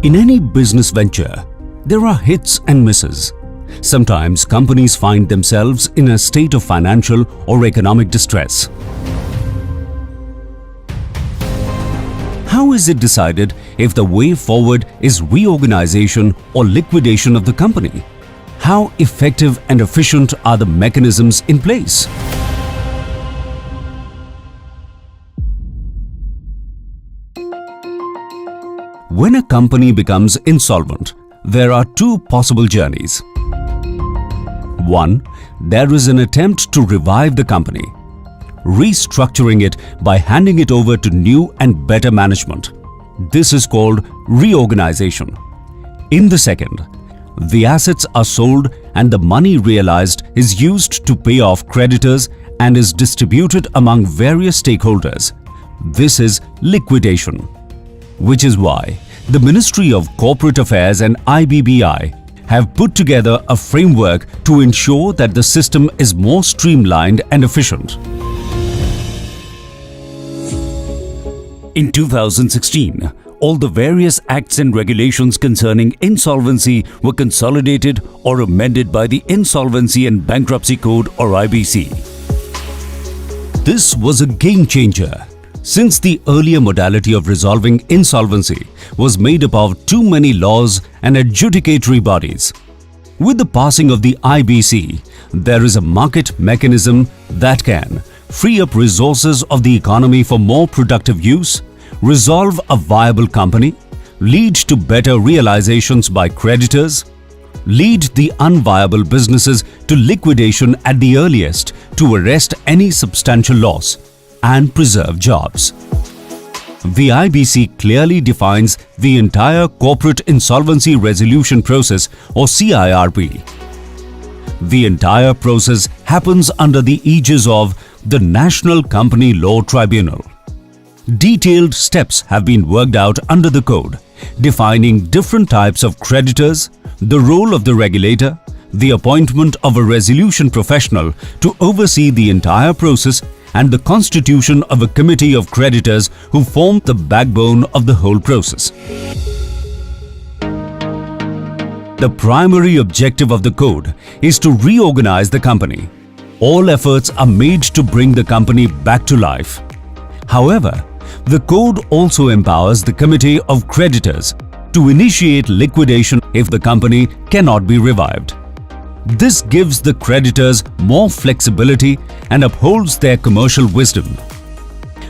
In any business venture, there are hits and misses. Sometimes companies find themselves in a state of financial or economic distress. How is it decided if the way forward is reorganization or liquidation of the company? How effective and efficient are the mechanisms in place? When a company becomes insolvent, there are two possible journeys. One, there is an attempt to revive the company, restructuring it by handing it over to new and better management. This is called reorganization. In the second, the assets are sold and the money realized is used to pay off creditors and is distributed among various stakeholders. This is liquidation. Which is why the Ministry of Corporate Affairs and IBBI have put together a framework to ensure that the system is more streamlined and efficient. In 2016, all the various acts and regulations concerning insolvency were consolidated or amended by the Insolvency and Bankruptcy Code or IBC. This was a game changer, since the earlier modality of resolving insolvency was made up of too many laws and adjudicatory bodies. With the passing of the IBC, there is a market mechanism that can free up resources of the economy for more productive use, resolve a viable company, lead to better realizations by creditors, lead the unviable businesses to liquidation at the earliest to arrest any substantial loss, and preserve jobs. The IBC clearly defines the entire corporate insolvency resolution process or CIRP. The entire process happens under the aegis of the National Company Law Tribunal. Detailed steps have been worked out under the code, defining different types of creditors, the role of the regulator, the appointment of a resolution professional to oversee the entire process, and the constitution of a committee of creditors who form the backbone of the whole process. The primary objective of the code is to reorganize the company. All efforts are made to bring the company back to life. However, the code also empowers the committee of creditors to initiate liquidation if the company cannot be revived. This gives the creditors more flexibility and upholds their commercial wisdom.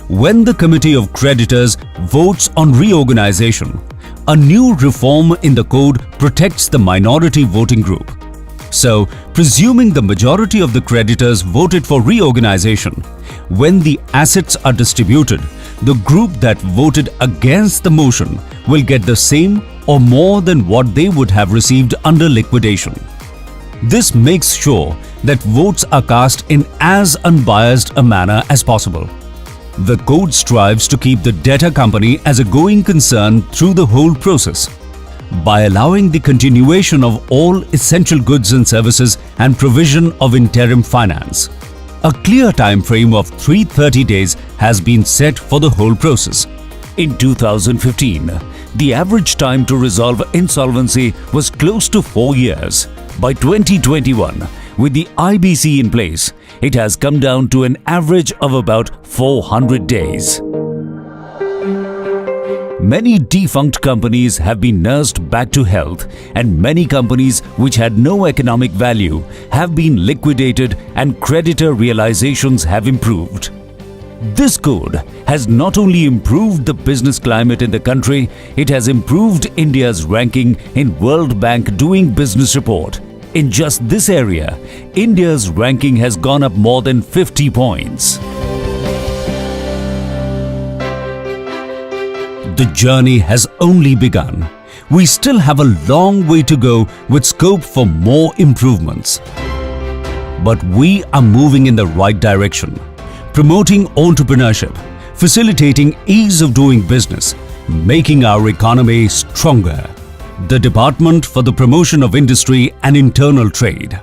When the Committee of Creditors votes on reorganization, a new reform in the code protects the minority voting group. So, presuming the majority of the creditors voted for reorganization, when the assets are distributed, the group that voted against the motion will get the same or more than what they would have received under liquidation. This makes sure that votes are cast in as unbiased a manner as possible. The code strives to keep the debtor company as a going concern through the whole process by allowing the continuation of all essential goods and services and provision of interim finance. A clear time frame of 330 days has been set for the whole process. In 2015, the average time to resolve insolvency was close to 4 years. By 2021, with the IBC in place, it has come down to an average of about 400 days. Many defunct companies have been nursed back to health, and many companies which had no economic value have been liquidated and creditor realizations have improved. This code has not only improved the business climate in the country, it has improved India's ranking in World Bank Doing Business report. In just this area, India's ranking has gone up more than 50 points. The journey has only begun. We still have a long way to go with scope for more improvements. But we are moving in the right direction, promoting entrepreneurship, facilitating ease of doing business, making our economy stronger. The Department for the Promotion of Industry and Internal Trade.